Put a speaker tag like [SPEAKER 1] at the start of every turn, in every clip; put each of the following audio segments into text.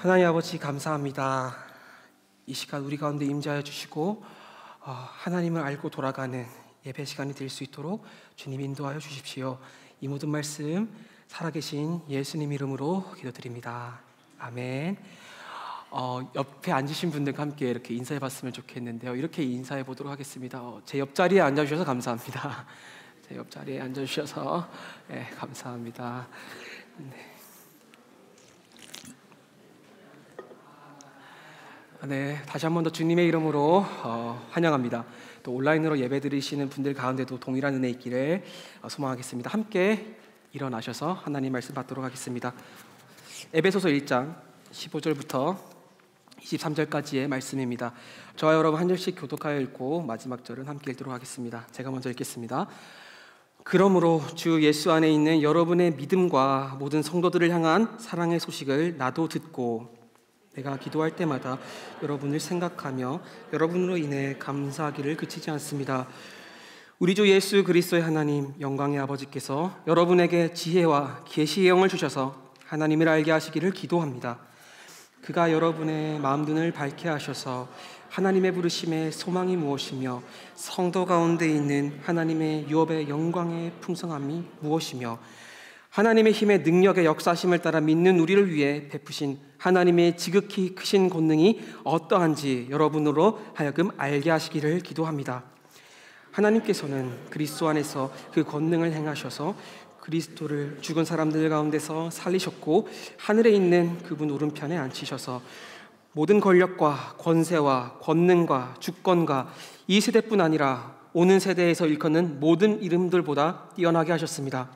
[SPEAKER 1] 하나님 아버지 감사합니다. 이 시간 우리 가운데 임재하여 주시고 하나님을 알고 돌아가는 예배 시간이 될 수 있도록 주님 인도하여 주십시오. 이 모든 말씀 살아계신 예수님 이름으로 기도드립니다. 아멘. 옆에 앉으신 분들과 함께 이렇게 인사해 봤으면 좋겠는데요. 이렇게 인사해 보도록 하겠습니다. 제 옆자리에 앉아주셔서 감사합니다. 제 옆자리에 앉아주셔서 감사합니다. 네, 다시 한 번 더 주님의 이름으로 환영합니다. 또 온라인으로 예배드리시는 분들 가운데도 동일한 은혜 있기를 소망하겠습니다. 함께 일어나셔서 하나님 말씀 받도록 하겠습니다. 에베소서 1장 15절부터 23절까지의 말씀입니다. 저와 여러분 한 절씩 교독하여 읽고 마지막 절은 함께 읽도록 하겠습니다. 제가 먼저 읽겠습니다. 그러므로 주 예수 안에 있는 여러분의 믿음과 모든 성도들을 향한 사랑의 소식을 나도 듣고 내가 기도할 때마다 여러분을 생각하며 여러분으로 인해 감사하기를 그치지 않습니다. 우리 주 예수 그리스도의 하나님 영광의 아버지께서 여러분에게 지혜와 계시의 영을 주셔서 하나님을 알게 하시기를 기도합니다. 그가 여러분의 마음눈을 밝게 하셔서 하나님의 부르심의 소망이 무엇이며 성도 가운데 있는 하나님의 유업의 영광의 풍성함이 무엇이며 하나님의 힘의 능력의 역사심을 따라 믿는 우리를 위해 베푸신 하나님의 지극히 크신 권능이 어떠한지 여러분으로 하여금 알게 하시기를 기도합니다. 하나님께서는 그리스도 안에서 그 권능을 행하셔서 그리스도를 죽은 사람들 가운데서 살리셨고 하늘에 있는 그분 오른편에 앉히셔서 모든 권력과 권세와 권능과 주권과 이 세대뿐 아니라 오는 세대에서 일컫는 모든 이름들보다 뛰어나게 하셨습니다.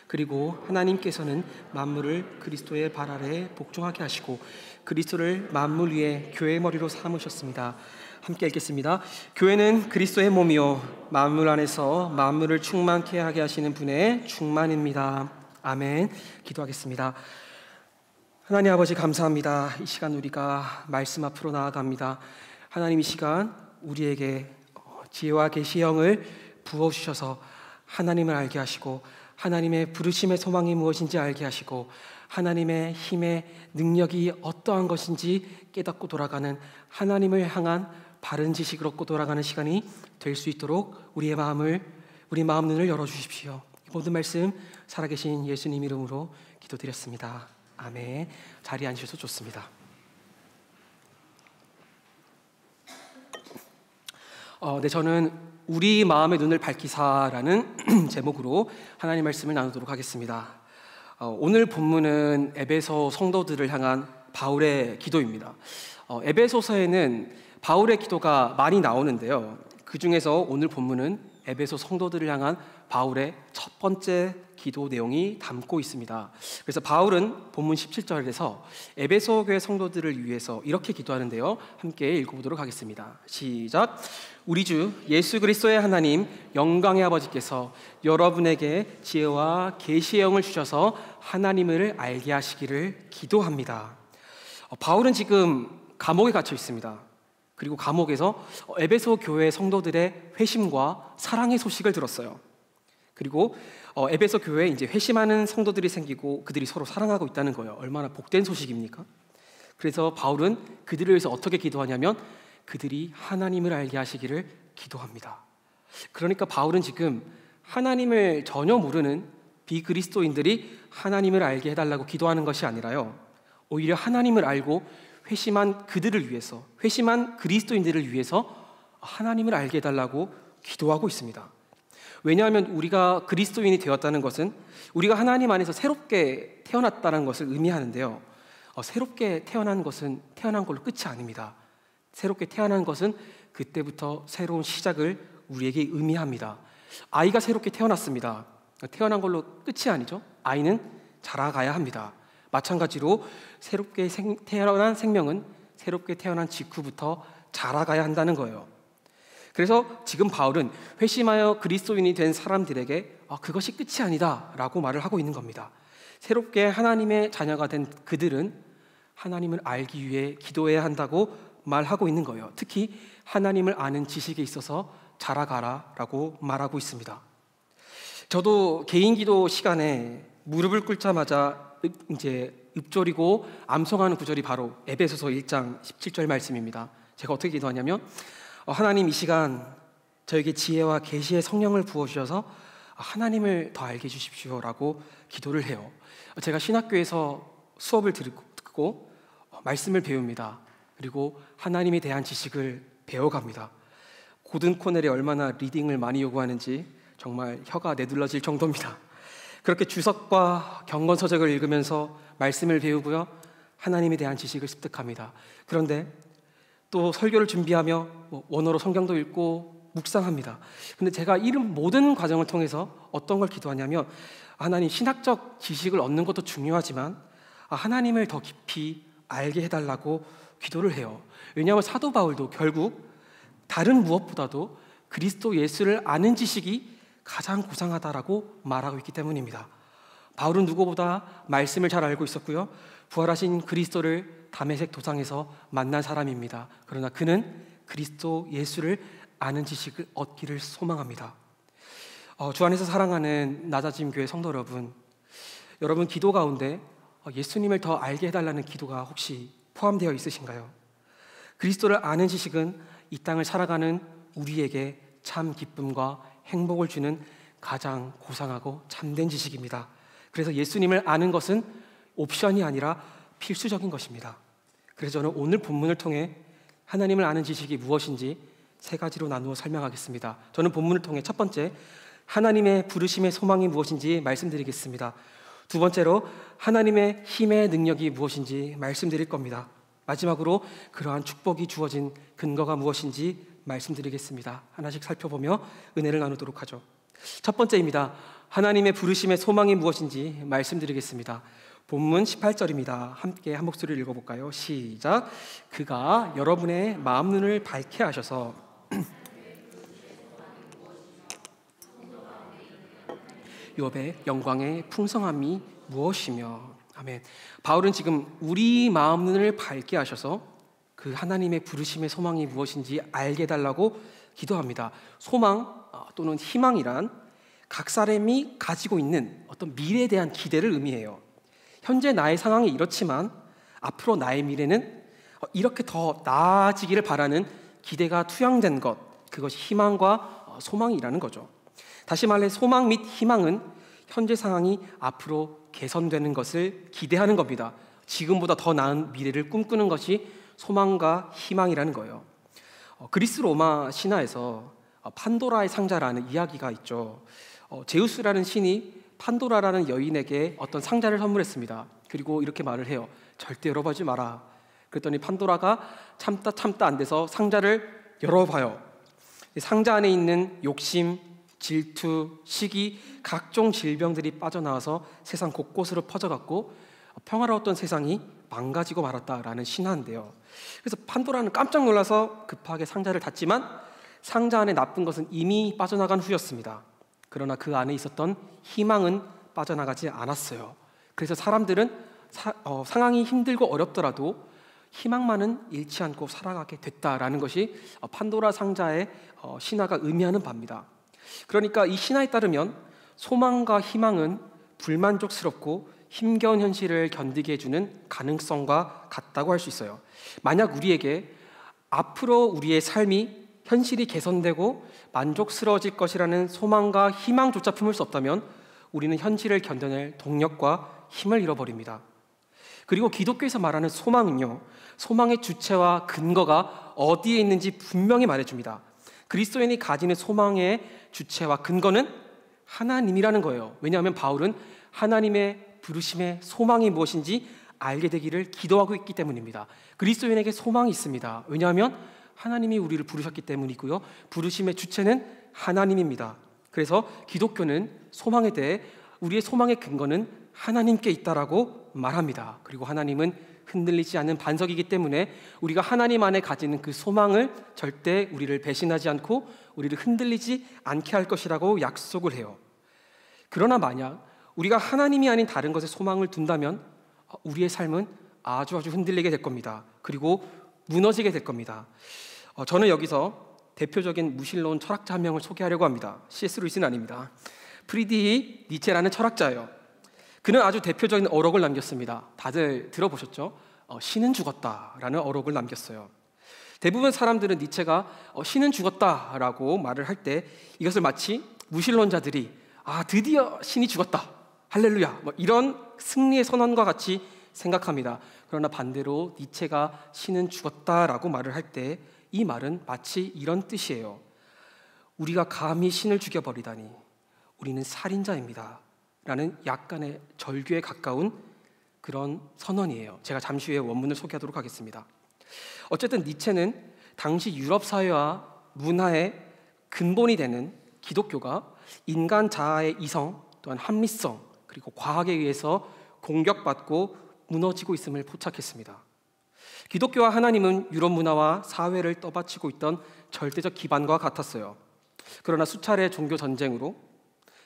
[SPEAKER 1] 그리고 하나님께서는 만물을 그리스도의 발 아래에 복종하게 하시고 그리스도를 만물 위에 교회의 머리로 삼으셨습니다. 함께 읽겠습니다. 교회는 그리스도의 몸이요 만물 안에서 만물을 충만케 하게 하시는 분의 충만입니다. 아멘. 기도하겠습니다. 하나님 아버지 감사합니다. 이 시간 우리가 말씀 앞으로 나아갑니다. 하나님 이 시간 우리에게 지혜와 계시의 영을 부어주셔서 하나님을 알게 하시고 하나님의 부르심의 소망이 무엇인지 알게 하시고 하나님의 힘의 능력이 어떠한 것인지 깨닫고 돌아가는 하나님을 향한 바른 지식을 얻고 돌아가는 시간이 될 수 있도록 우리 마음 눈을 열어주십시오. 모든 말씀 살아계신 예수님 이름으로 기도드렸습니다. 아멘. 자리에 앉으셔도 좋습니다. 저는 우리 마음의 눈을 밝히사라는 제목으로 하나님 말씀을 나누도록 하겠습니다. 오늘 본문은 에베소 성도들을 향한 바울의 기도입니다. 에베소서에는 바울의 기도가 많이 나오는데요. 그 중에서 오늘 본문은 에베소 성도들을 향한 바울의 첫 번째 기도 내용이 담고 있습니다. 그래서 바울은 본문 17절에서 에베소 교회 성도들을 위해서 이렇게 기도하는데요. 함께 읽어보도록 하겠습니다. 시작. 우리 주 예수 그리스도의 하나님 영광의 아버지께서 여러분에게 지혜와 계시의 영을 주셔서 하나님을 알게 하시기를 기도합니다. 바울은 지금 감옥에 갇혀 있습니다. 그리고 감옥에서 에베소 교회 성도들의 회심과 사랑의 소식을 들었어요. 그리고 에베소 교회에 이제 회심하는 성도들이 생기고 그들이 서로 사랑하고 있다는 거예요. 얼마나 복된 소식입니까? 그래서 바울은 그들을 위해서 어떻게 기도하냐면 그들이 하나님을 알게 하시기를 기도합니다. 그러니까 바울은 지금 하나님을 전혀 모르는 비그리스도인들이 하나님을 알게 해달라고 기도하는 것이 아니라요. 오히려 하나님을 알고 회심한 그들을 위해서, 회심한 그리스도인들을 위해서 하나님을 알게 해달라고 기도하고 있습니다. 왜냐하면 우리가 그리스도인이 되었다는 것은 우리가 하나님 안에서 새롭게 태어났다는 것을 의미하는데요. 새롭게 태어난 것은 태어난 걸로 끝이 아닙니다. 새롭게 태어난 것은 그때부터 새로운 시작을 우리에게 의미합니다. 아이가 새롭게 태어났습니다. 태어난 걸로 끝이 아니죠. 아이는 자라가야 합니다. 마찬가지로 새롭게 태어난 생명은 새롭게 태어난 직후부터 자라가야 한다는 거예요. 그래서 지금 바울은 회심하여 그리스도인이 된 사람들에게 그것이 끝이 아니다 라고 말을 하고 있는 겁니다. 새롭게 하나님의 자녀가 된 그들은 하나님을 알기 위해 기도해야 한다고 말하고 있는 거예요. 특히 하나님을 아는 지식에 있어서 자라가라 라고 말하고 있습니다. 저도 개인 기도 시간에 무릎을 꿇자마자 이제 읊조리고 암송하는 구절이 바로 에베소서 1장 17절 말씀입니다. 제가 어떻게 기도하냐면 하나님 이 시간 저에게 지혜와 계시의 성령을 부어주셔서 하나님을 더 알게 해주십시오라고 기도를 해요. 제가 신학교에서 수업을 듣고 말씀을 배웁니다. 그리고 하나님에 대한 지식을 배워갑니다. 고든 코넬이 얼마나 리딩을 많이 요구하는지 정말 혀가 내둘러질 정도입니다. 그렇게 주석과 경건서적을 읽으면서 말씀을 배우고요, 하나님에 대한 지식을 습득합니다. 그런데 또 설교를 준비하며 원어로 성경도 읽고 묵상합니다. 근데 제가 이 모든 과정을 통해서 어떤 걸 기도하냐면 하나님, 신학적 지식을 얻는 것도 중요하지만 하나님을 더 깊이 알게 해달라고 기도를 해요. 왜냐하면 사도 바울도 결국 다른 무엇보다도 그리스도 예수를 아는 지식이 가장 고상하다라고 말하고 있기 때문입니다. 바울은 누구보다 말씀을 잘 알고 있었고요, 부활하신 그리스도를 다메섹 도상에서 만난 사람입니다. 그러나 그는 그리스도 예수를 아는 지식을 얻기를 소망합니다. 주 안에서 사랑하는 나자짐 교회 성도 여러분 기도 가운데 예수님을 더 알게 해달라는 기도가 혹시 포함되어 있으신가요? 그리스도를 아는 지식은 이 땅을 살아가는 우리에게 참 기쁨과 행복을 주는 가장 고상하고 참된 지식입니다. 그래서 예수님을 아는 것은 옵션이 아니라 필수적인 것입니다. 그래서 저는 오늘 본문을 통해 하나님을 아는 지식이 무엇인지 3가지로 나누어 설명하겠습니다. 저는 본문을 통해 첫 번째, 하나님의 부르심의 소망이 무엇인지 말씀드리겠습니다. 두 번째로, 하나님의 힘의 능력이 무엇인지 말씀드릴 겁니다. 마지막으로 그러한 축복이 주어진 근거가 무엇인지 말씀드리겠습니다. 하나씩 살펴보며 은혜를 나누도록 하죠. 첫 번째입니다. 하나님의 부르심의 소망이 무엇인지 말씀드리겠습니다. 본문 18절입니다. 함께 한 목소리를 읽어볼까요? 시작. 그가 여러분의 마음 눈을 밝게 하셔서 욥의 영광의 풍성함이 무엇이며. 아멘. 바울은 지금 우리 마음 눈을 밝게 하셔서 그 하나님의 부르심의 소망이 무엇인지 알게 해달라고 기도합니다. 소망 또는 희망이란 각 사람이 가지고 있는 어떤 미래에 대한 기대를 의미해요. 현재 나의 상황이 이렇지만 앞으로 나의 미래는 이렇게 더 나아지기를 바라는 기대가 투영된 것, 그것이 희망과 소망이라는 거죠. 다시 말해 소망 및 희망은 현재 상황이 앞으로 개선되는 것을 기대하는 겁니다. 지금보다 더 나은 미래를 꿈꾸는 것이 소망과 희망이라는 거예요. 그리스 로마 신화에서 판도라의 상자라는 이야기가 있죠. 제우스라는 신이 판도라라는 여인에게 어떤 상자를 선물했습니다. 그리고 이렇게 말을 해요. 절대 열어보지 마라. 그랬더니 판도라가 참다 안 돼서 상자를 열어봐요. 상자 안에 있는 욕심, 질투, 시기, 각종 질병들이 빠져나와서 세상 곳곳으로 퍼져갔고 평화로웠던 세상이 망가지고 말았다라는 신화인데요. 그래서 판도라는 깜짝 놀라서 급하게 상자를 닫지만 상자 안에 나쁜 것은 이미 빠져나간 후였습니다. 그러나 그 안에 있었던 희망은 빠져나가지 않았어요. 그래서 사람들은 상황이 힘들고 어렵더라도 희망만은 잃지 않고 살아가게 됐다라는 것이 판도라 상자의 신화가 의미하는 바입니다. 그러니까 이 신화에 따르면 소망과 희망은 불만족스럽고 힘겨운 현실을 견디게 해주는 가능성과 같다고 할 수 있어요. 만약 우리에게 앞으로 우리의 삶이 현실이 개선되고 만족스러워질 것이라는 소망과 희망조차 품을 수 없다면 우리는 현실을 견뎌낼 동력과 힘을 잃어버립니다. 그리고 기독교에서 말하는 소망은요, 소망의 주체와 근거가 어디에 있는지 분명히 말해줍니다. 그리스도인이 가지는 소망의 주체와 근거는 하나님이라는 거예요. 왜냐하면 바울은 하나님의 부르심의 소망이 무엇인지 알게 되기를 기도하고 있기 때문입니다. 그리스도인에게 소망이 있습니다. 왜냐하면 하나님이 우리를 부르셨기 때문이고요, 부르심의 주체는 하나님입니다. 그래서 기독교는 소망에 대해 우리의 소망의 근거는 하나님께 있다라고 말합니다. 그리고 하나님은 흔들리지 않는 반석이기 때문에 우리가 하나님 안에 가지는 그 소망을 절대 우리를 배신하지 않고 우리를 흔들리지 않게 할 것이라고 약속을 해요. 그러나 만약 우리가 하나님이 아닌 다른 것에 소망을 둔다면 우리의 삶은 아주 흔들리게 될 겁니다. 그리고 무너지게 될 겁니다. 저는 여기서 대표적인 무신론 철학자 한 명을 소개하려고 합니다. C.S. 루이스는 아닙니다. 프리드리히 니체라는 철학자예요. 그는 아주 대표적인 어록을 남겼습니다. 다들 들어보셨죠? 신은 죽었다라는 어록을 남겼어요. 대부분 사람들은 니체가 신은 죽었다라고 말을 할 때 이것을 마치 무신론자들이 드디어 신이 죽었다, 할렐루야, 이런 승리의 선언과 같이 생각합니다. 그러나 반대로 니체가 신은 죽었다라고 말을 할 때 이 말은 마치 이런 뜻이에요. 우리가 감히 신을 죽여버리다니 우리는 살인자입니다 라는 약간의 절규에 가까운 그런 선언이에요. 제가 잠시 후에 원문을 소개하도록 하겠습니다. 어쨌든 니체는 당시 유럽 사회와 문화의 근본이 되는 기독교가 인간 자아의 이성 또한 합리성 그리고 과학에 의해서 공격받고 무너지고 있음을 포착했습니다. 기독교와 하나님은 유럽 문화와 사회를 떠받치고 있던 절대적 기반과 같았어요. 그러나 수차례의 종교 전쟁으로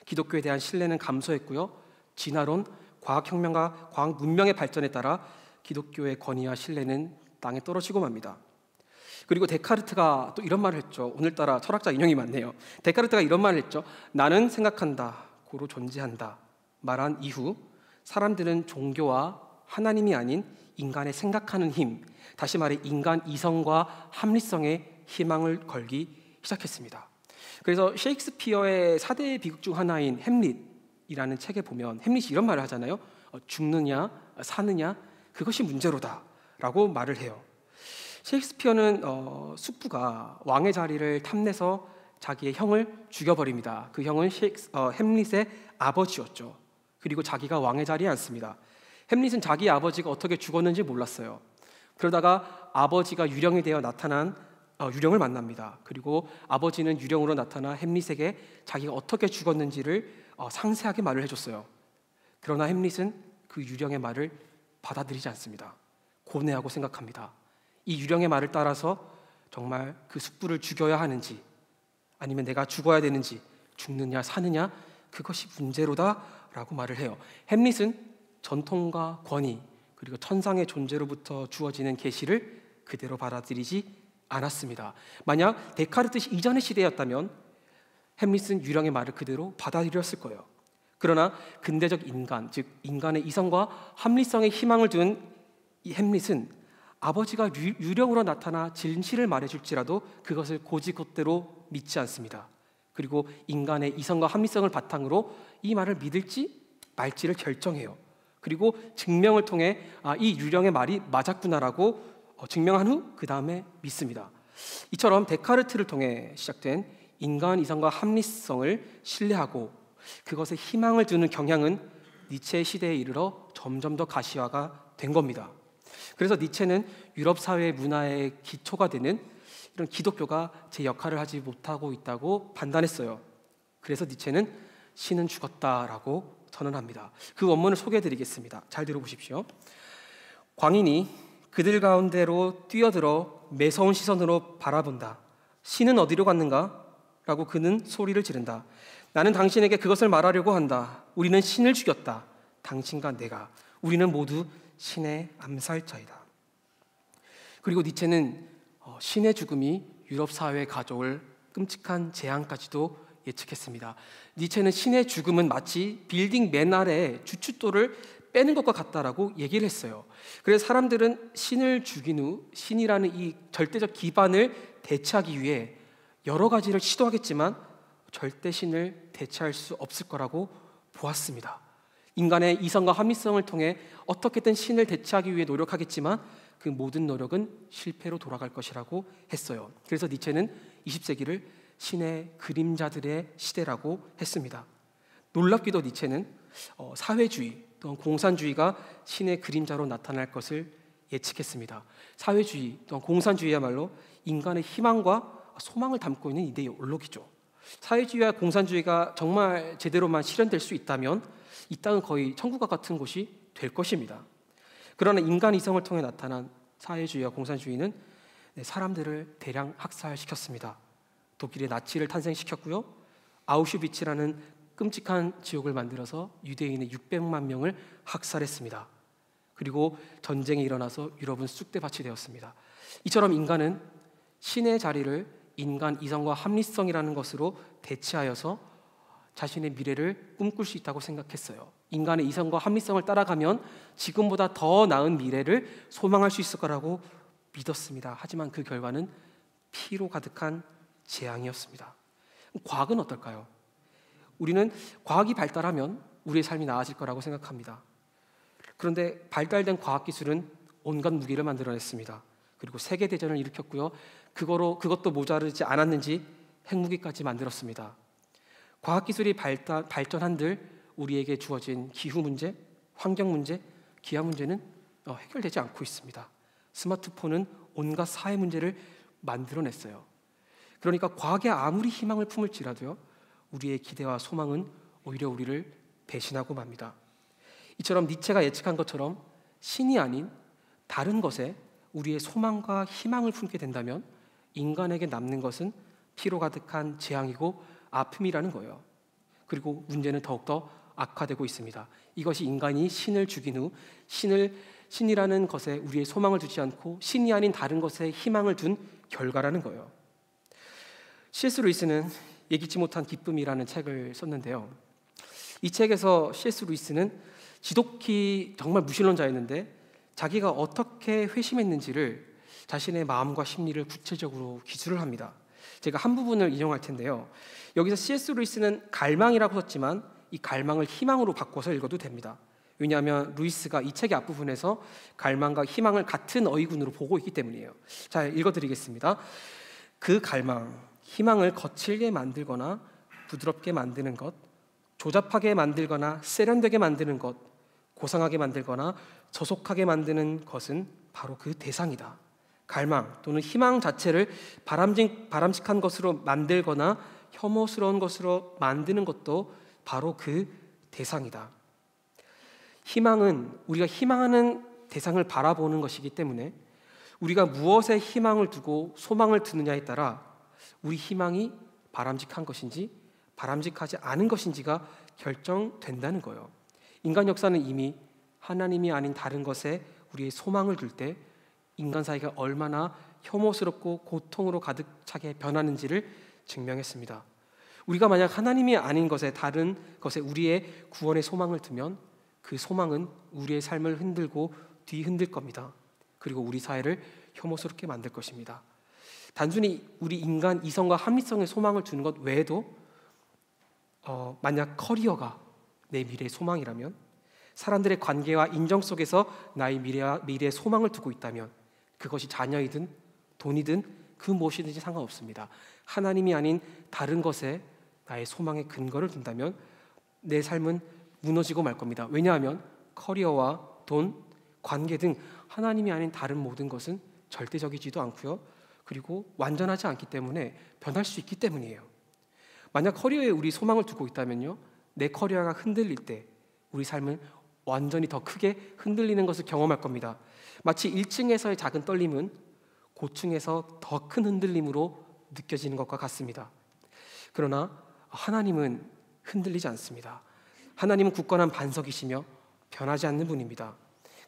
[SPEAKER 1] 기독교에 대한 신뢰는 감소했고요. 진화론, 과학혁명과 과학 문명의 발전에 따라 기독교의 권위와 신뢰는 땅에 떨어지고 맙니다. 그리고 데카르트가 또 이런 말을 했죠. 오늘따라 철학자 인용이 많네요. 데카르트가 이런 말을 했죠. 나는 생각한다, 고로 존재한다 말한 이후 사람들은 종교와 하나님이 아닌 인간의 생각하는 힘, 다시 말해 인간 이성과 합리성에 희망을 걸기 시작했습니다. 그래서 셰익스피어의 4대 비극 중 하나인 햄릿이라는 책에 보면 햄릿이 이런 말을 하잖아요. 죽느냐 사느냐 그것이 문제로다 라고 말을 해요. 셰익스피어는 숙부가 왕의 자리를 탐내서 자기의 형을 죽여버립니다. 그 형은 햄릿의 아버지였죠. 그리고 자기가 왕의 자리에 앉습니다. 햄릿은 자기 아버지가 어떻게 죽었는지 몰랐어요. 그러다가 아버지가 유령이 되어 나타난 유령을 만납니다. 그리고 아버지는 유령으로 나타나 햄릿에게 자기가 어떻게 죽었는지를 상세하게 말을 해줬어요. 그러나 햄릿은 그 유령의 말을 받아들이지 않습니다. 고뇌하고 생각합니다. 이 유령의 말을 따라서 정말 그 숙부를 죽여야 하는지 아니면 내가 죽어야 되는지 죽느냐 사느냐 그것이 문제로다라고 말을 해요. 햄릿은 전통과 권위 그리고 천상의 존재로부터 주어지는 계시를 그대로 받아들이지 않았습니다. 만약 데카르트 이전의 시대였다면 햄릿은 유령의 말을 그대로 받아들였을 거예요. 그러나 근대적 인간, 즉 인간의 이성과 합리성에 희망을 둔 이 햄릿은 아버지가 유령으로 나타나 진실을 말해줄지라도 그것을 고지것대로 믿지 않습니다. 그리고 인간의 이성과 합리성을 바탕으로 이 말을 믿을지 말지를 결정해요. 그리고 증명을 통해 이 유령의 말이 맞았구나라고 증명한 후 그 다음에 믿습니다. 이처럼 데카르트를 통해 시작된 인간 이성과 합리성을 신뢰하고 그것에 희망을 두는 경향은 니체의 시대에 이르러 점점 더 가시화가 된 겁니다. 그래서 니체는 유럽 사회의 문화의 기초가 되는 이런 기독교가 제 역할을 하지 못하고 있다고 판단했어요. 그래서 니체는 신은 죽었다라고 선언합니다. 그 원문을 소개해드리겠습니다. 잘 들어보십시오. 광인이 그들 가운데로 뛰어들어 매서운 시선으로 바라본다. 신은 어디로 갔는가? 라고 그는 소리를 지른다. 나는 당신에게 그것을 말하려고 한다. 우리는 신을 죽였다. 당신과 내가. 우리는 모두 신의 암살자이다. 그리고 니체는 신의 죽음이 유럽 사회에 가져올 끔찍한 재앙까지도 예측했습니다. 니체는 신의 죽음은 마치 빌딩 맨 아래 주춧돌을 빼는 것과 같다라고 얘기를 했어요. 그래서 사람들은 신을 죽인 후 신이라는 이 절대적 기반을 대체하기 위해 여러 가지를 시도하겠지만 절대 신을 대체할 수 없을 거라고 보았습니다. 인간의 이성과 합리성을 통해 어떻게든 신을 대체하기 위해 노력하겠지만 그 모든 노력은 실패로 돌아갈 것이라고 했어요. 그래서 니체는 20세기를 신의 그림자들의 시대라고 했습니다. 놀랍게도 니체는 사회주의 또는 공산주의가 신의 그림자로 나타날 것을 예측했습니다. 사회주의 또는 공산주의야말로 인간의 희망과 소망을 담고 있는 이데올로기죠. 사회주의와 공산주의가 정말 제대로만 실현될 수 있다면 이 땅은 거의 천국과 같은 곳이 될 것입니다. 그러나 인간 이성을 통해 나타난 사회주의와 공산주의는 사람들을 대량 학살시켰습니다. 독일의 나치를 탄생시켰고요. 아우슈비츠라는 끔찍한 지옥을 만들어서 유대인의 600만 명을 학살했습니다. 그리고 전쟁이 일어나서 유럽은 쑥대밭이 되었습니다. 이처럼 인간은 신의 자리를 인간 이성과 합리성이라는 것으로 대체하여서 자신의 미래를 꿈꿀 수 있다고 생각했어요. 인간의 이성과 합리성을 따라가면 지금보다 더 나은 미래를 소망할 수 있을 거라고 믿었습니다. 하지만 그 결과는 피로 가득한 재앙이었습니다. 과학은 어떨까요? 우리는 과학이 발달하면 우리의 삶이 나아질 거라고 생각합니다. 그런데 발달된 과학기술은 온갖 무기를 만들어냈습니다. 그리고 세계대전을 일으켰고요. 그것도 모자르지 않았는지 핵무기까지 만들었습니다. 과학기술이 발전한들 우리에게 주어진 기후 문제, 환경 문제, 기아 문제는 해결되지 않고 있습니다. 스마트폰은 온갖 사회 문제를 만들어냈어요. 그러니까 과학에 아무리 희망을 품을지라도요, 우리의 기대와 소망은 오히려 우리를 배신하고 맙니다. 이처럼 니체가 예측한 것처럼 신이 아닌 다른 것에 우리의 소망과 희망을 품게 된다면 인간에게 남는 것은 피로 가득한 재앙이고 아픔이라는 거예요. 그리고 문제는 더욱더 악화되고 있습니다. 이것이 인간이 신을 죽인 후 신이라는 것에 우리의 소망을 두지 않고 신이 아닌 다른 것에 희망을 둔 결과라는 거예요. C.S. 루이스는 예기치 못한 기쁨이라는 책을 썼는데요. 이 책에서 C.S. 루이스는 지독히 정말 무신론자였는데 자기가 어떻게 회심했는지를 자신의 마음과 심리를 구체적으로 기술을 합니다. 제가 한 부분을 인용할 텐데요. 여기서 C.S. 루이스는 갈망이라고 썼지만 이 갈망을 희망으로 바꿔서 읽어도 됩니다. 왜냐하면 루이스가 이 책의 앞부분에서 갈망과 희망을 같은 어휘군으로 보고 있기 때문이에요. 자, 읽어드리겠습니다. 그 갈망, 희망을 거칠게 만들거나 부드럽게 만드는 것, 조잡하게 만들거나 세련되게 만드는 것, 고상하게 만들거나 저속하게 만드는 것은 바로 그 대상이다. 갈망 또는 희망 자체를 바람직한 것으로 만들거나 혐오스러운 것으로 만드는 것도 바로 그 대상이다. 희망은 우리가 희망하는 대상을 바라보는 것이기 때문에 우리가 무엇에 희망을 두고 소망을 두느냐에 따라 우리 희망이 바람직한 것인지 바람직하지 않은 것인지가 결정된다는 거예요. 인간 역사는 이미 하나님이 아닌 다른 것에 우리의 소망을 둘 때 인간 사이가 얼마나 혐오스럽고 고통으로 가득 차게 변하는지를 증명했습니다. 우리가 만약 하나님이 아닌 것에 다른 것에 우리의 구원의 소망을 두면 그 소망은 우리의 삶을 흔들고 뒤흔들 겁니다. 그리고 우리 사회를 혐오스럽게 만들 것입니다. 단순히 우리 인간 이성과 합리성의 소망을 두는 것 외에도 만약 커리어가 내 미래의 소망이라면, 사람들의 관계와 인정 속에서 나의 미래의 소망을 두고 있다면, 그것이 자녀이든 돈이든 그 무엇이든지 상관없습니다. 하나님이 아닌 다른 것에 나의 소망의 근거를 둔다면 내 삶은 무너지고 말 겁니다. 왜냐하면 커리어와 돈, 관계 등 하나님이 아닌 다른 모든 것은 절대적이지도 않고요. 그리고 완전하지 않기 때문에 변할 수 있기 때문이에요. 만약 커리어에 우리 소망을 두고 있다면요, 내 커리어가 흔들릴 때 우리 삶은 완전히 더 크게 흔들리는 것을 경험할 겁니다. 마치 1층에서의 작은 떨림은 고층에서 더 큰 흔들림으로 느껴지는 것과 같습니다. 그러나 하나님은 흔들리지 않습니다. 하나님은 굳건한 반석이시며 변하지 않는 분입니다.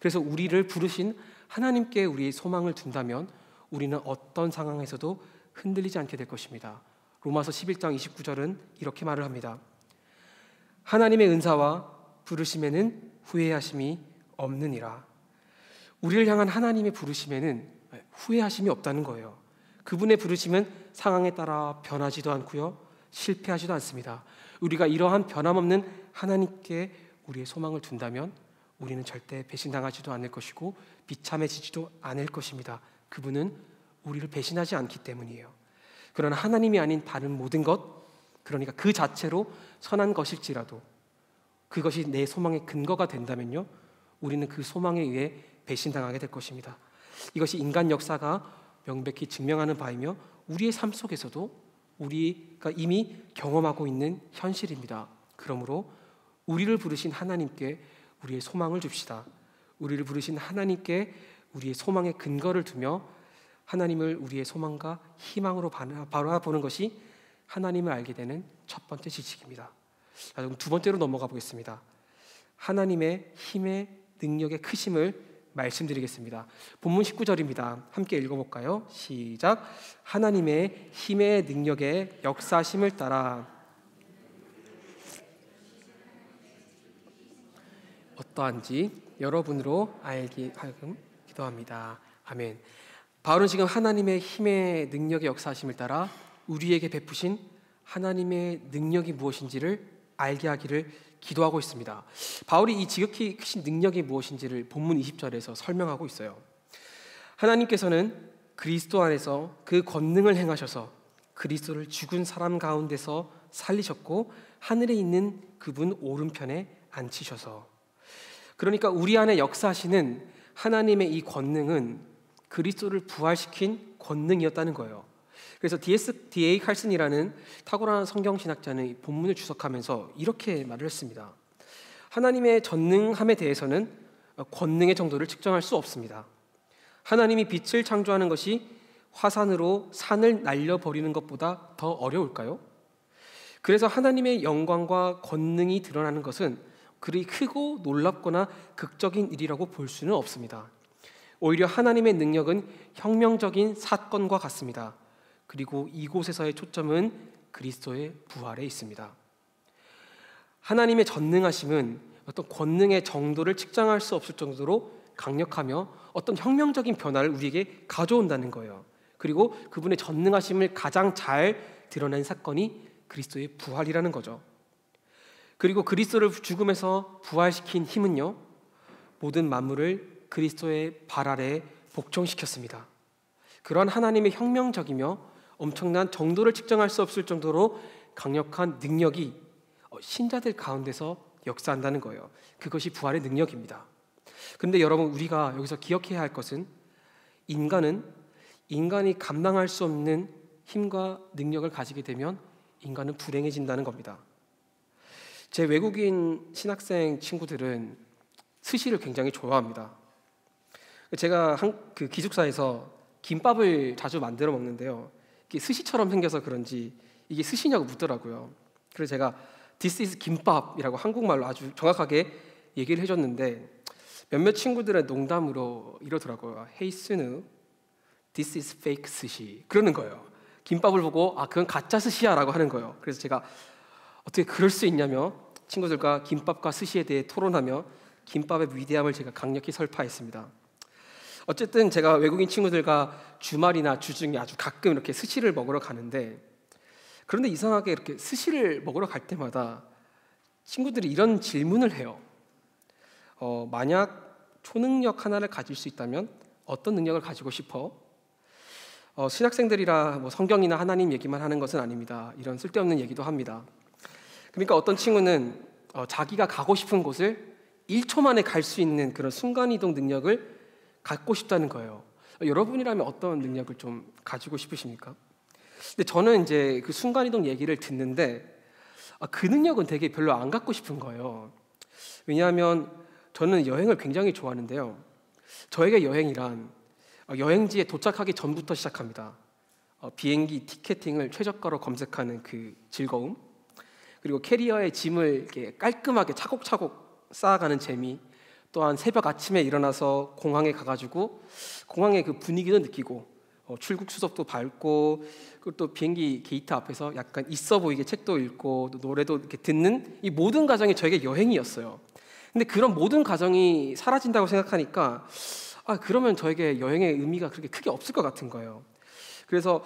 [SPEAKER 1] 그래서 우리를 부르신 하나님께 우리의 소망을 둔다면 우리는 어떤 상황에서도 흔들리지 않게 될 것입니다. 로마서 11장 29절은 이렇게 말을 합니다. 하나님의 은사와 부르심에는 후회하심이 없느니라. 우리를 향한 하나님의 부르심에는 후회하심이 없다는 거예요. 그분의 부르심은 상황에 따라 변하지도 않고요, 실패하지도 않습니다. 우리가 이러한 변함없는 하나님께 우리의 소망을 둔다면 우리는 절대 배신당하지도 않을 것이고 비참해지지도 않을 것입니다. 그분은 우리를 배신하지 않기 때문이에요. 그러나 하나님이 아닌 다른 모든 것, 그러니까 그 자체로 선한 것일지라도 그것이 내 소망의 근거가 된다면요, 우리는 그 소망에 의해 배신당하게 될 것입니다. 이것이 인간 역사가 명백히 증명하는 바이며 우리의 삶 속에서도 우리가 이미 경험하고 있는 현실입니다. 그러므로 우리를 부르신 하나님께 우리의 소망을 줍시다. 우리를 부르신 하나님께 우리의 소망의 근거를 두며 하나님을 우리의 소망과 희망으로 바라보는 것이 하나님을 알게 되는 첫 번째 지식입니다. 그럼 두 번째로 넘어가 보겠습니다. 하나님의 힘의 능력의 크심을 말씀드리겠습니다. 본문 19절입니다. 함께 읽어볼까요? 시작. 하나님의 힘의 능력의 역사심을 따라 어떠한지 여러분으로 알기 하여금 기도합니다. 아멘. 바울은 지금 하나님의 힘의 능력의 역사하심을 따라 우리에게 베푸신 하나님의 능력이 무엇인지를 알게 하기를 기도하고 있습니다. 바울이 이 지극히 크신 능력이 무엇인지를 본문 20절에서 설명하고 있어요. 하나님께서는 그리스도 안에서 그 권능을 행하셔서 그리스도를 죽은 사람 가운데서 살리셨고 하늘에 있는 그분 오른편에 앉히셔서, 그러니까 우리 안에 역사하시는 하나님의 이 권능은 그리스도를 부활시킨 권능이었다는 거예요. 그래서 D.A. 칼슨이라는 탁월한 성경신학자는 본문을 주석하면서 이렇게 말을 했습니다. 하나님의 전능함에 대해서는 권능의 정도를 측정할 수 없습니다. 하나님이 빛을 창조하는 것이 화산으로 산을 날려버리는 것보다 더 어려울까요? 그래서 하나님의 영광과 권능이 드러나는 것은 그리 크고 놀랍거나 극적인 일이라고 볼 수는 없습니다. 오히려 하나님의 능력은 혁명적인 사건과 같습니다. 그리고 이곳에서의 초점은 그리스도의 부활에 있습니다. 하나님의 전능하심은 어떤 권능의 정도를 측정할 수 없을 정도로 강력하며 어떤 혁명적인 변화를 우리에게 가져온다는 거예요. 그리고 그분의 전능하심을 가장 잘 드러낸 사건이 그리스도의 부활이라는 거죠. 그리고 그리스도를 죽음에서 부활시킨 힘은요, 모든 만물을 그리스도의 발 아래에 복종시켰습니다. 그러한 하나님의 혁명적이며 엄청난 정도를 측정할 수 없을 정도로 강력한 능력이 신자들 가운데서 역사한다는 거예요. 그것이 부활의 능력입니다. 그런데 여러분, 우리가 여기서 기억해야 할 것은 인간이 감당할 수 없는 힘과 능력을 가지게 되면 인간은 불행해진다는 겁니다. 제 외국인 신학생 친구들은 스시를 굉장히 좋아합니다. 제가 그 기숙사에서 김밥을 자주 만들어 먹는데요, 이게 스시처럼 생겨서 그런지 이게 스시냐고 묻더라고요. 그래서 제가 This is 김밥이라고 한국말로 아주 정확하게 얘기를 해줬는데, 몇몇 친구들은 농담으로 이러더라고요. Hey 순우, this is fake 스시, 그러는 거예요. 김밥을 보고 그건 가짜 스시야 라고 하는 거예요. 그래서 제가 어떻게 그럴 수 있냐며 친구들과 김밥과 스시에 대해 토론하며 김밥의 위대함을 제가 강력히 설파했습니다. 어쨌든 제가 외국인 친구들과 주말이나 주중에 아주 가끔 이렇게 스시를 먹으러 가는데, 그런데 이상하게 이렇게 스시를 먹으러 갈 때마다 친구들이 이런 질문을 해요. 만약 초능력 하나를 가질 수 있다면 어떤 능력을 가지고 싶어? 신학생들이라 성경이나 하나님 얘기만 하는 것은 아닙니다. 이런 쓸데없는 얘기도 합니다. 그러니까 어떤 친구는 자기가 가고 싶은 곳을 1초 만에 갈 수 있는 그런 순간이동 능력을 갖고 싶다는 거예요. 여러분이라면 어떤 능력을 좀 가지고 싶으십니까? 근데 저는 이제 그 순간이동 얘기를 듣는데 그 능력은 되게 별로 안 갖고 싶은 거예요. 왜냐하면 저는 여행을 굉장히 좋아하는데요, 저에게 여행이란 여행지에 도착하기 전부터 시작합니다. 비행기 티켓팅을 최저가로 검색하는 그 즐거움, 그리고 캐리어에 짐을 이렇게 깔끔하게 차곡차곡 쌓아가는 재미, 또한 새벽 아침에 일어나서 공항에 가가지고 공항의 그 분위기도 느끼고 출국 수속도 밟고, 그리고 또 비행기 게이트 앞에서 약간 있어 보이게 책도 읽고 또 노래도 이렇게 듣는 이 모든 과정이 저에게 여행이었어요. 근데 그런 모든 과정이 사라진다고 생각하니까 그러면 저에게 여행의 의미가 그렇게 크게 없을 것 같은 거예요. 그래서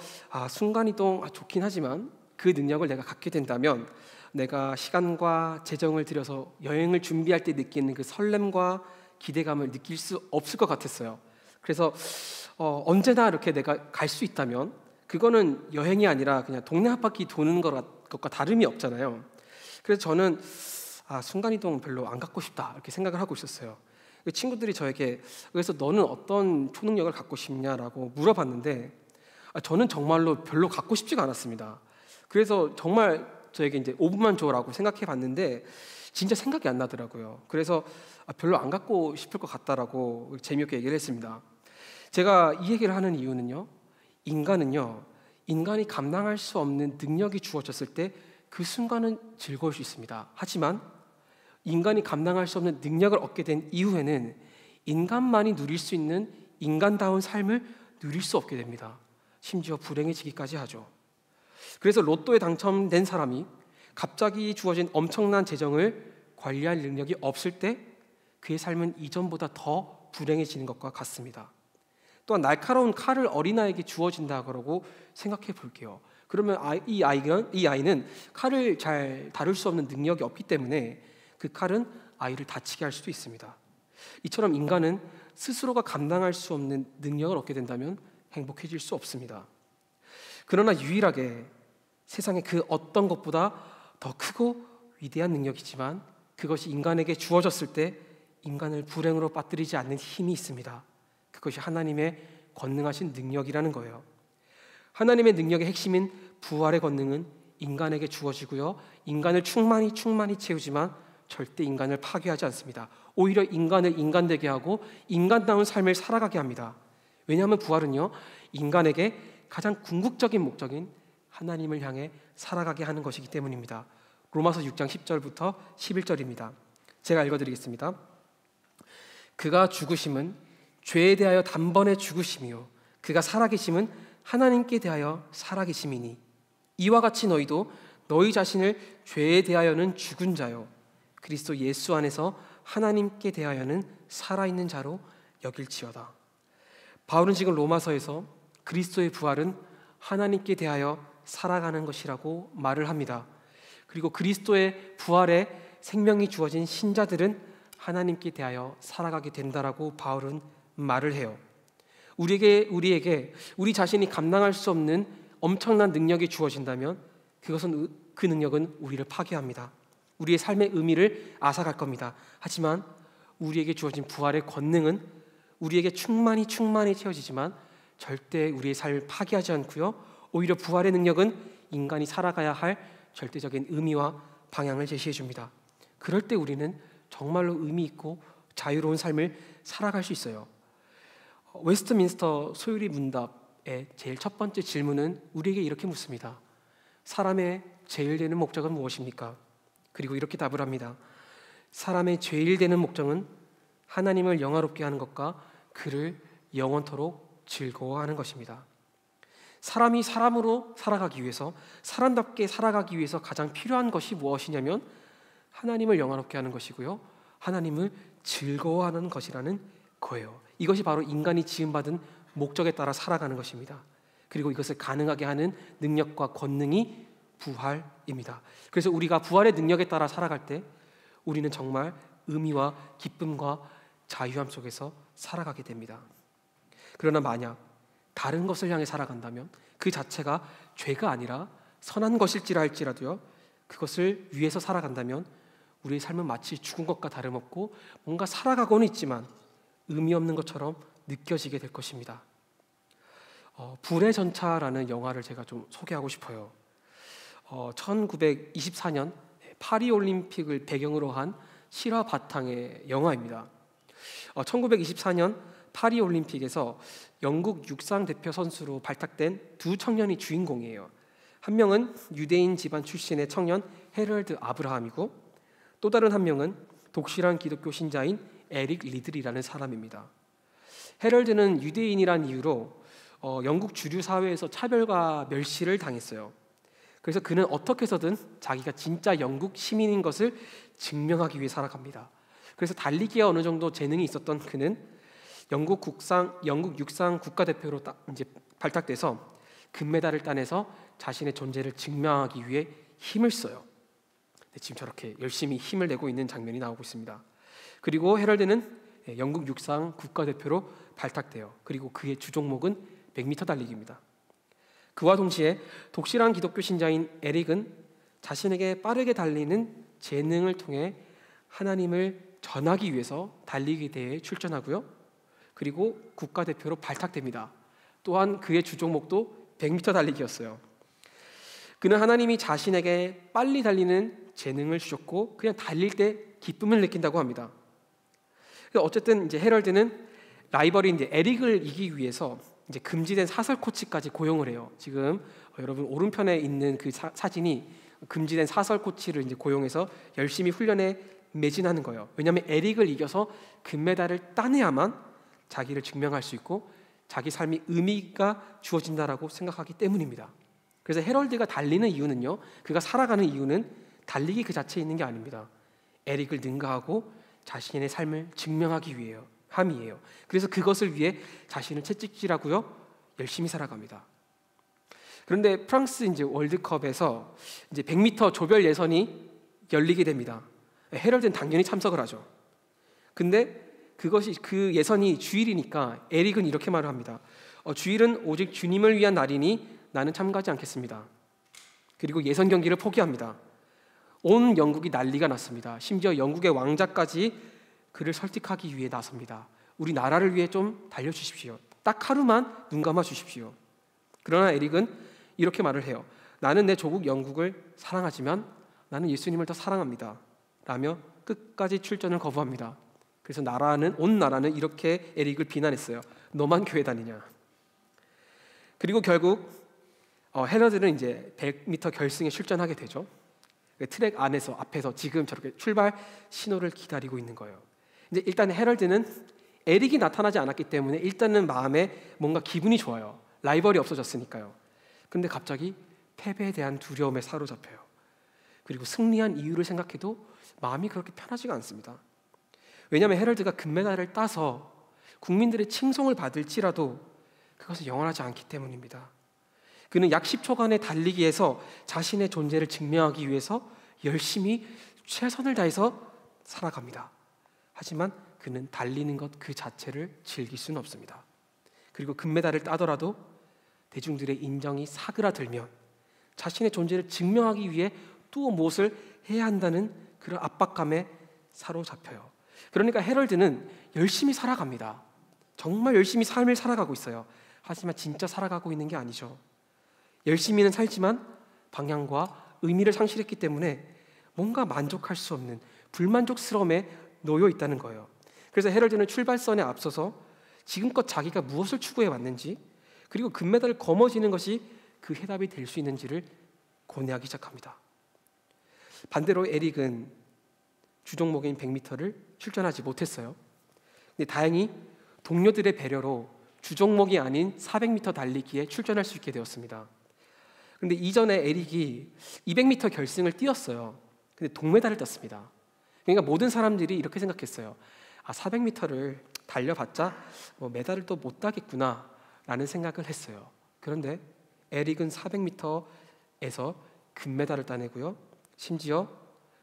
[SPEAKER 1] 순간이동 좋긴 하지만 그 능력을 내가 갖게 된다면 내가 시간과 재정을 들여서 여행을 준비할 때 느끼는 그 설렘과 기대감을 느낄 수 없을 것 같았어요. 그래서 언제나 이렇게 내가 갈 수 있다면 그거는 여행이 아니라 그냥 동네 한 바퀴 도는 것과 다름이 없잖아요. 그래서 저는 순간이동 별로 안 갖고 싶다 이렇게 생각을 하고 있었어요. 친구들이 저에게 그래서 너는 어떤 초능력을 갖고 싶냐라고 물어봤는데 저는 정말로 별로 갖고 싶지가 않았습니다. 그래서 정말 저에게 이제 5분만 줘라고 생각해 봤는데 진짜 생각이 안 나더라고요. 그래서 별로 안 갖고 싶을 것 같다라고 재미있게 얘기를 했습니다. 제가 이 얘기를 하는 이유는요, 인간이 감당할 수 없는 능력이 주어졌을 때 그 순간은 즐거울 수 있습니다. 하지만 인간이 감당할 수 없는 능력을 얻게 된 이후에는 인간만이 누릴 수 있는 인간다운 삶을 누릴 수 없게 됩니다. 심지어 불행해지기까지 하죠. 그래서 로또에 당첨된 사람이 갑자기 주어진 엄청난 재정을 관리할 능력이 없을 때 그의 삶은 이전보다 더 불행해지는 것과 같습니다. 또한 날카로운 칼을 어린아이에게 주어진다 그러고 생각해 볼게요. 그러면 이 아이는 칼을 잘 다룰 수 없는 능력이 없기 때문에 그 칼은 아이를 다치게 할 수도 있습니다. 이처럼 인간은 스스로가 감당할 수 없는 능력을 얻게 된다면 행복해질 수 없습니다. 그러나 유일하게 세상에 그 어떤 것보다 더 크고 위대한 능력이지만 그것이 인간에게 주어졌을 때 인간을 불행으로 빠뜨리지 않는 힘이 있습니다. 그것이 하나님의 권능하신 능력이라는 거예요. 하나님의 능력의 핵심인 부활의 권능은 인간에게 주어지고요, 인간을 충만히 채우지만 절대 인간을 파괴하지 않습니다. 오히려 인간을 인간되게 하고 인간다운 삶을 살아가게 합니다. 왜냐하면 부활은요, 인간에게 가장 궁극적인 목적인 하나님을 향해 살아가게 하는 것이기 때문입니다. 로마서 6장 10절부터 11절입니다. 제가 읽어드리겠습니다. 그가 죽으심은 죄에 대하여 단번에 죽으심이요 그가 살아계심은 하나님께 대하여 살아계심이니 이와 같이 너희도 너희 자신을 죄에 대하여는 죽은 자요 그리스도 예수 안에서 하나님께 대하여는 살아있는 자로 여길지어다. 바울은 지금 로마서에서 그리스도의 부활은 하나님께 대하여 살아가는 것이라고 말을 합니다. 그리고 그리스도의 부활에 생명이 주어진 신자들은 하나님께 대하여 살아가게 된다라고 바울은 말을 해요. 우리에게 우리 자신이 감당할 수 없는 엄청난 능력이 주어진다면 그 능력은 우리를 파괴합니다. 우리의 삶의 의미를 앗아갈 겁니다. 하지만 우리에게 주어진 부활의 권능은 우리에게 충만히 채워지지만 절대 우리의 삶을 파괴하지 않고요, 오히려 부활의 능력은 인간이 살아가야 할 절대적인 의미와 방향을 제시해 줍니다. 그럴 때 우리는 정말로 의미 있고 자유로운 삶을 살아갈 수 있어요. 웨스트민스터 소유리 문답의 제일 첫 번째 질문은 우리에게 이렇게 묻습니다. 사람의 제일 되는 목적은 무엇입니까? 그리고 이렇게 답을 합니다. 사람의 제일 되는 목적은 하나님을 영화롭게 하는 것과 그를 영원토록 즐거워하는 것입니다. 사람이 사람으로 살아가기 위해서, 사람답게 살아가기 위해서 가장 필요한 것이 무엇이냐면 하나님을 영화롭게 하는 것이고요, 하나님을 즐거워하는 것이라는 거예요. 이것이 바로 인간이 지음받은 목적에 따라 살아가는 것입니다. 그리고 이것을 가능하게 하는 능력과 권능이 부활입니다. 그래서 우리가 부활의 능력에 따라 살아갈 때 우리는 정말 의미와 기쁨과 자유함 속에서 살아가게 됩니다. 그러나 만약 다른 것을 향해 살아간다면 그 자체가 죄가 아니라 선한 것일지라 할지라도요, 그것을 위해서 살아간다면 우리의 삶은 마치 죽은 것과 다름없고 뭔가 살아가고는 있지만 의미 없는 것처럼 느껴지게 될 것입니다. 불의 전차라는 영화를 제가 좀 소개하고 싶어요. 1924년 파리올림픽을 배경으로 한 실화 바탕의 영화입니다. 1924년 파리올림픽에서 영국 육상 대표 선수로 발탁된 두 청년이 주인공이에요. 한 명은 유대인 집안 출신의 청년 헤럴드 아브라함이고 또 다른 한 명은 독실한 기독교 신자인 에릭 리들이라는 사람입니다. 헤럴드는 유대인이란 이유로 영국 주류 사회에서 차별과 멸시를 당했어요. 그래서 그는 어떻게 해서든 자기가 진짜 영국 시민인 것을 증명하기 위해 살아갑니다. 그래서 달리기에 어느 정도 재능이 있었던 그는 영국 육상 국가대표로 이제 발탁돼서 금메달을 따내서 자신의 존재를 증명하기 위해 힘을 써요. 지금 저렇게 열심히 힘을 내고 있는 장면이 나오고 있습니다. 그리고 헤럴드는 영국 육상 국가대표로 발탁돼요. 그리고 그의 주종목은 100m 달리기입니다. 그와 동시에 독실한 기독교 신자인 에릭은 자신에게 빠르게 달리는 재능을 통해 하나님을 전하기 위해서 달리기 대회에 출전하고요, 그리고 국가대표로 발탁됩니다. 또한 그의 주종목도 100m 달리기였어요. 그는 하나님이 자신에게 빨리 달리는 재능을 주셨고 그냥 달릴 때 기쁨을 느낀다고 합니다. 어쨌든 이제 헤럴드는 라이벌인 이제 에릭을 이기기 위해서 이제 금지된 사설 코치까지 고용을 해요. 지금 여러분 오른편에 있는 그 사진이 금지된 사설 코치를 이제 고용해서 열심히 훈련에 매진하는 거예요. 왜냐하면 에릭을 이겨서 금메달을 따내야만 자기를 증명할 수 있고 자기 삶이 의미가 주어진다라고 생각하기 때문입니다. 그래서 헤럴드가 달리는 이유는요, 그가 살아가는 이유는 달리기 그 자체에 있는 게 아닙니다. 에릭을 능가하고 자신의 삶을 증명하기 위해요. 함이에요. 그래서 그것을 위해 자신을 채찍질하고요, 열심히 살아갑니다. 그런데 프랑스 이제 월드컵에서 이제 100m 조별 예선이 열리게 됩니다. 헤럴드는 당연히 참석을 하죠. 근데 그 예선이 주일이니까 에릭은 이렇게 말을 합니다. 주일은 오직 주님을 위한 날이니 나는 참가하지 않겠습니다. 그리고 예선 경기를 포기합니다. 온 영국이 난리가 났습니다. 심지어 영국의 왕자까지 그를 설득하기 위해 나섭니다. 우리 나라를 위해 좀 달려주십시오. 딱 하루만 눈 감아 주십시오. 그러나 에릭은 이렇게 말을 해요. 나는 내 조국 영국을 사랑하지만 나는 예수님을 더 사랑합니다. 라며 끝까지 출전을 거부합니다. 그래서 온 나라는 이렇게 에릭을 비난했어요. 너만 교회 다니냐. 그리고 결국 헤럴드는 이제 100m 결승에 출전하게 되죠. 트랙 안에서 앞에서 지금 저렇게 출발 신호를 기다리고 있는 거예요. 이제 일단 헤럴드는 에릭이 나타나지 않았기 때문에 일단은 마음에 뭔가 기분이 좋아요. 라이벌이 없어졌으니까요. 그런데 갑자기 패배에 대한 두려움에 사로잡혀요. 그리고 승리한 이유를 생각해도 마음이 그렇게 편하지가 않습니다. 왜냐하면 헤럴드가 금메달을 따서 국민들의 칭송을 받을지라도 그것은 영원하지 않기 때문입니다. 그는 약 10초간의 달리기에서 자신의 존재를 증명하기 위해서 열심히 최선을 다해서 살아갑니다. 하지만 그는 달리는 것 그 자체를 즐길 수는 없습니다. 그리고 금메달을 따더라도 대중들의 인정이 사그라들면 자신의 존재를 증명하기 위해 또 무엇을 해야 한다는 그런 압박감에 사로잡혀요. 그러니까 헤럴드는 열심히 살아갑니다. 정말 열심히 삶을 살아가고 있어요. 하지만 진짜 살아가고 있는 게 아니죠. 열심히는 살지만 방향과 의미를 상실했기 때문에 뭔가 만족할 수 없는 불만족스러움에 놓여 있다는 거예요. 그래서 헤럴드는 출발선에 앞서서 지금껏 자기가 무엇을 추구해 왔는지, 그리고 금메달을 거머쥐는 것이 그 해답이 될 수 있는지를 고뇌하기 시작합니다. 반대로 에릭은 주종목인 100m를 출전하지 못했어요. 근데 다행히 동료들의 배려로 주종목이 아닌 400m 달리기에 출전할 수 있게 되었습니다. 그런데 이전에 에릭이 200m 결승을 뛰었어요. 근데 동메달을 땄습니다. 그러니까 모든 사람들이 이렇게 생각했어요. 400m를 달려봤자 메달을 또 못 따겠구나 라는 생각을 했어요. 그런데 에릭은 400m에서 금메달을 따내고요, 심지어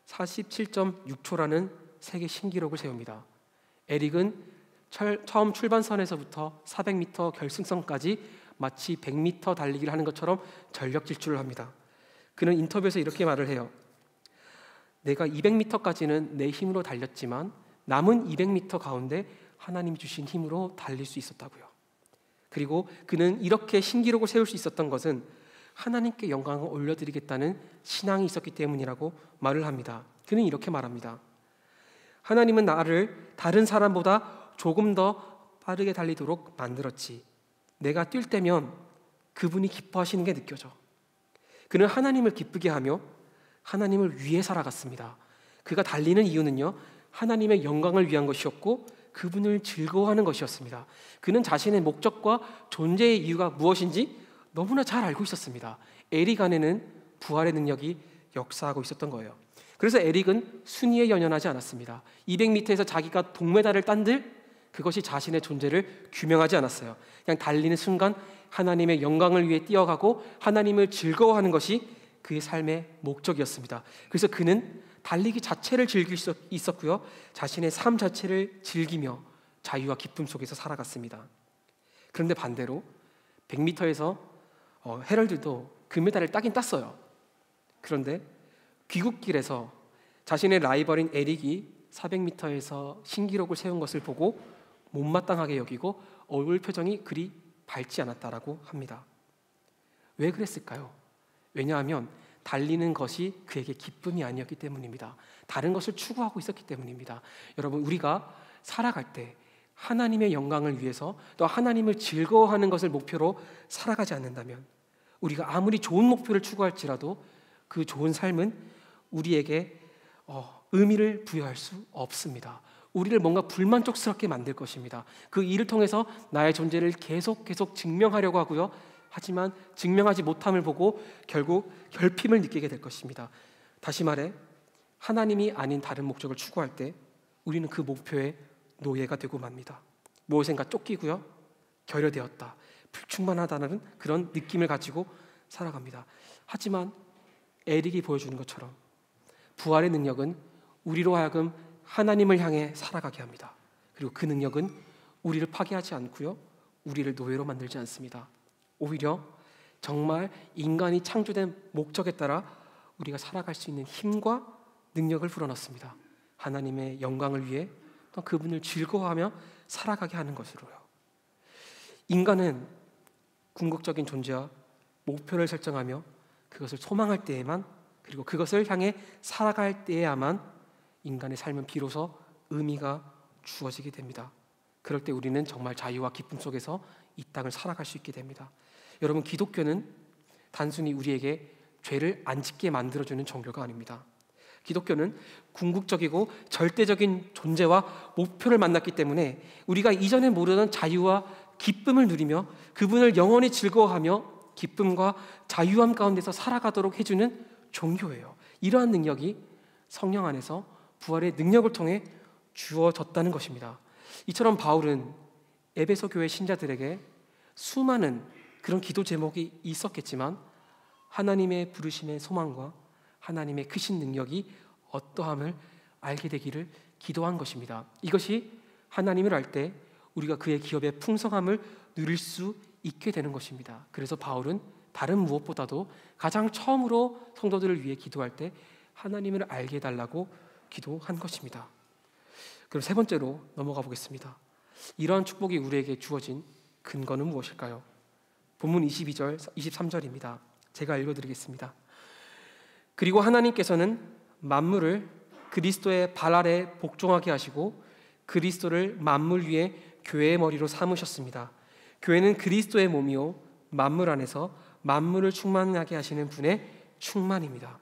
[SPEAKER 1] 47.6초라는 세계 신기록을 세웁니다. 에릭은 처음 출발선에서부터 400m 결승선까지 마치 100m 달리기를 하는 것처럼 전력 질주를 합니다. 그는 인터뷰에서 이렇게 말을 해요. 내가 200m까지는 내 힘으로 달렸지만 남은 200m 가운데 하나님이 주신 힘으로 달릴 수 있었다고요. 그리고 그는 이렇게 신기록을 세울 수 있었던 것은 하나님께 영광을 올려드리겠다는 신앙이 있었기 때문이라고 말을 합니다. 그는 이렇게 말합니다. 하나님은 나를 다른 사람보다 조금 더 빠르게 달리도록 만들었지. 내가 뛸 때면 그분이 기뻐하시는 게 느껴져. 그는 하나님을 기쁘게 하며 하나님을 위해 살아갔습니다. 그가 달리는 이유는요, 하나님의 영광을 위한 것이었고 그분을 즐거워하는 것이었습니다. 그는 자신의 목적과 존재의 이유가 무엇인지 너무나 잘 알고 있었습니다. 에릭 안에는 부활의 능력이 역사하고 있었던 거예요. 그래서 에릭은 순위에 연연하지 않았습니다. 200m에서 자기가 동메달을 딴들 그것이 자신의 존재를 규명하지 않았어요. 그냥 달리는 순간 하나님의 영광을 위해 뛰어가고 하나님을 즐거워하는 것이 그의 삶의 목적이었습니다. 그래서 그는 달리기 자체를 즐길 수 있었고요, 자신의 삶 자체를 즐기며 자유와 기쁨 속에서 살아갔습니다. 그런데 반대로 100m에서 헤럴드도 금메달을 따긴 땄어요. 그런데 귀국길에서 자신의 라이벌인 에릭이 400m에서 신기록을 세운 것을 보고 못마땅하게 여기고 얼굴 표정이 그리 밝지 않았다라고 합니다. 왜 그랬을까요? 왜냐하면 달리는 것이 그에게 기쁨이 아니었기 때문입니다. 다른 것을 추구하고 있었기 때문입니다. 여러분, 우리가 살아갈 때 하나님의 영광을 위해서 또 하나님을 즐거워하는 것을 목표로 살아가지 않는다면 우리가 아무리 좋은 목표를 추구할지라도 그 좋은 삶은 우리에게 의미를 부여할 수 없습니다. 우리를 뭔가 불만족스럽게 만들 것입니다. 그 일을 통해서 나의 존재를 계속 증명하려고 하고요, 하지만 증명하지 못함을 보고 결국 결핍을 느끼게 될 것입니다. 다시 말해 하나님이 아닌 다른 목적을 추구할 때 우리는 그 목표의 노예가 되고 맙니다. 무엇인가 쫓기고요, 결여되었다, 불충만하다는 그런 느낌을 가지고 살아갑니다. 하지만 에릭이 보여주는 것처럼 부활의 능력은 우리로 하여금 하나님을 향해 살아가게 합니다. 그리고 그 능력은 우리를 파괴하지 않고요, 우리를 노예로 만들지 않습니다. 오히려 정말 인간이 창조된 목적에 따라 우리가 살아갈 수 있는 힘과 능력을 불어넣습니다. 하나님의 영광을 위해 또 그분을 즐거워하며 살아가게 하는 것으로요. 인간은 궁극적인 존재와 목표를 설정하며 그것을 소망할 때에만, 그리고 그것을 향해 살아갈 때에야만 인간의 삶은 비로소 의미가 주어지게 됩니다. 그럴 때 우리는 정말 자유와 기쁨 속에서 이 땅을 살아갈 수 있게 됩니다. 여러분, 기독교는 단순히 우리에게 죄를 안 짓게 만들어주는 종교가 아닙니다. 기독교는 궁극적이고 절대적인 존재와 목표를 만났기 때문에 우리가 이전에 모르던 자유와 기쁨을 누리며 그분을 영원히 즐거워하며 기쁨과 자유함 가운데서 살아가도록 해주는 종교예요. 이러한 능력이 성령 안에서 부활의 능력을 통해 주어졌다는 것입니다. 이처럼 바울은 에베소 교회 신자들에게 수많은 그런 기도 제목이 있었겠지만 하나님의 부르심의 소망과 하나님의 크신 능력이 어떠함을 알게 되기를 기도한 것입니다. 이것이 하나님을 알 때 우리가 그의 기업의 풍성함을 누릴 수 있게 되는 것입니다. 그래서 바울은 다른 무엇보다도 가장 처음으로 성도들을 위해 기도할 때 하나님을 알게 해달라고 기도한 것입니다. 그럼 세 번째로 넘어가 보겠습니다. 이러한 축복이 우리에게 주어진 근거는 무엇일까요? 본문 22절, 23절입니다. 제가 읽어드리겠습니다. 그리고 하나님께서는 만물을 그리스도의 발 아래 복종하게 하시고 그리스도를 만물 위에 교회의 머리로 삼으셨습니다. 교회는 그리스도의 몸이요 만물 안에서 만물을 충만하게 하시는 분의 충만입니다.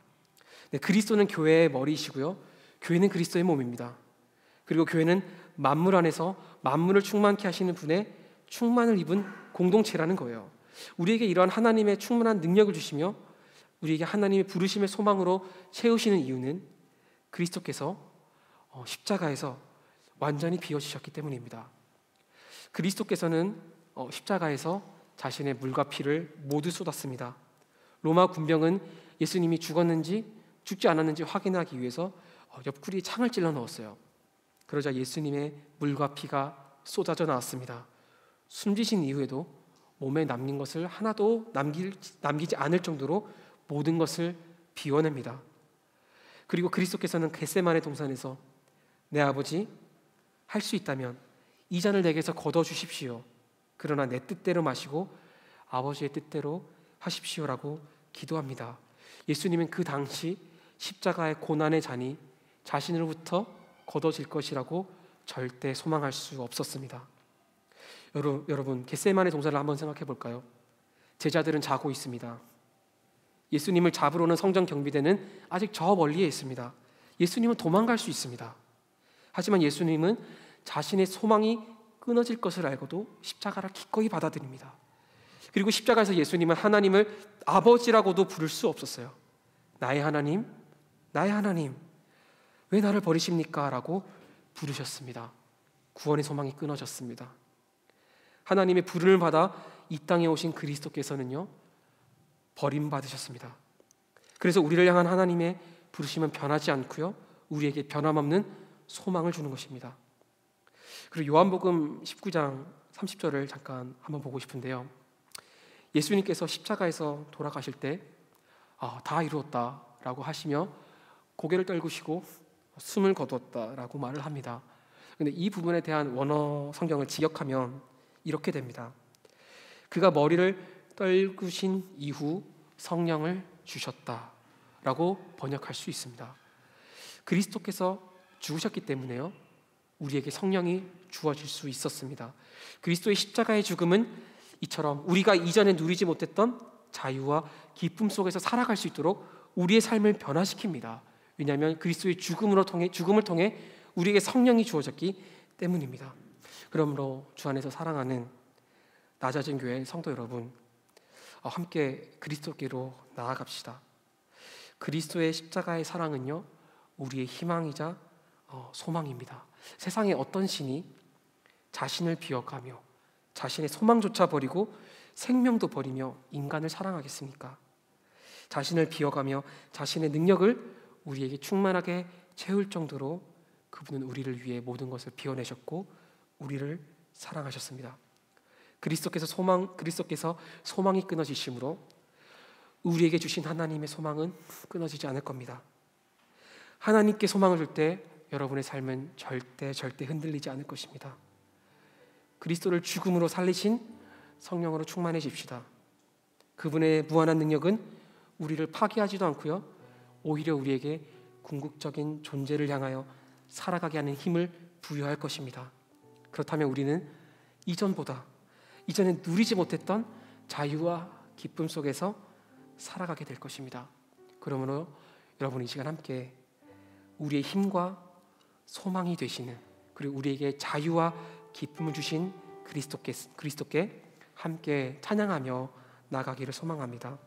[SPEAKER 1] 네, 그리스도는 교회의 머리이시고요, 교회는 그리스도의 몸입니다. 그리고 교회는 만물 안에서 만물을 충만케 하시는 분의 충만을 입은 공동체라는 거예요. 우리에게 이러한 하나님의 충만한 능력을 주시며 우리에게 하나님의 부르심의 소망으로 채우시는 이유는 그리스도께서 십자가에서 완전히 비워지셨기 때문입니다. 그리스도께서는 십자가에서 자신의 물과 피를 모두 쏟았습니다. 로마 군병은 예수님이 죽었는지 죽지 않았는지 확인하기 위해서 옆구리에 창을 찔러 넣었어요. 그러자 예수님의 물과 피가 쏟아져 나왔습니다. 숨지신 이후에도 몸에 남긴 것을 하나도 남기지 않을 정도로 모든 것을 비워냅니다. 그리고 그리스도께서는 겟세마네 동산에서 내 아버지, 할 수 있다면 이 잔을 내게서 거둬 주십시오. 그러나 내 뜻대로 마시고 아버지의 뜻대로 하십시오라고 기도합니다. 예수님은 그 당시 십자가의 고난의 잔이 자신으로부터 거둬질 것이라고 절대 소망할 수 없었습니다. 여러분, 겟세마네 동산을 한번 생각해 볼까요? 제자들은 자고 있습니다. 예수님을 잡으러 오는 성전 경비대는 아직 저 멀리에 있습니다. 예수님은 도망갈 수 있습니다. 하지만 예수님은 자신의 소망이 끊어질 것을 알고도 십자가를 기꺼이 받아들입니다. 그리고 십자가에서 예수님은 하나님을 아버지라고도 부를 수 없었어요. 나의 하나님, 나의 하나님, 왜 나를 버리십니까? 라고 부르셨습니다. 구원의 소망이 끊어졌습니다. 하나님의 부름을 받아 이 땅에 오신 그리스도께서는요, 버림받으셨습니다. 그래서 우리를 향한 하나님의 부르심은 변하지 않고요, 우리에게 변함없는 소망을 주는 것입니다. 그리고 요한복음 19장 30절을 잠깐 한번 보고 싶은데요, 예수님께서 십자가에서 돌아가실 때 다 이루었다라고 하시며 고개를 떨구시고 숨을 거두었다라고 말을 합니다. 그런데 이 부분에 대한 원어 성경을 직역하면 이렇게 됩니다. 그가 머리를 떨구신 이후 성령을 주셨다라고 번역할 수 있습니다. 그리스도께서 죽으셨기 때문에요, 우리에게 성령이 주어질 수 있었습니다. 그리스도의 십자가의 죽음은 이처럼 우리가 이전에 누리지 못했던 자유와 기쁨 속에서 살아갈 수 있도록 우리의 삶을 변화시킵니다. 왜냐하면 그리스도의 죽음을 통해 우리에게 성령이 주어졌기 때문입니다. 그러므로 주 안에서 사랑하는 낮아진 교회 성도 여러분, 함께 그리스도께로 나아갑시다. 그리스도의 십자가의 사랑은요, 우리의 희망이자 소망입니다. 세상에 어떤 신이 자신을 비워가며 자신의 소망조차 버리고 생명도 버리며 인간을 사랑하겠습니까? 자신을 비워가며 자신의 능력을 우리에게 충만하게 채울 정도로 그분은 우리를 위해 모든 것을 비워내셨고 우리를 사랑하셨습니다. 그리스도께서 소망이 끊어지심으로 우리에게 주신 하나님의 소망은 끊어지지 않을 겁니다. 하나님께 소망을 줄 때 여러분의 삶은 절대 흔들리지 않을 것입니다. 그리스도를 죽음으로 살리신 성령으로 충만해집시다. 그분의 무한한 능력은 우리를 파괴하지도 않고요, 오히려 우리에게 궁극적인 존재를 향하여 살아가게 하는 힘을 부여할 것입니다. 그렇다면 우리는 이전에 누리지 못했던 자유와 기쁨 속에서 살아가게 될 것입니다. 그러므로 여러분 이 시간 함께 우리의 힘과 소망이 되시는, 그리고 우리에게 자유와 기쁨을 주신 그리스도께 함께 찬양하며 나가기를 소망합니다.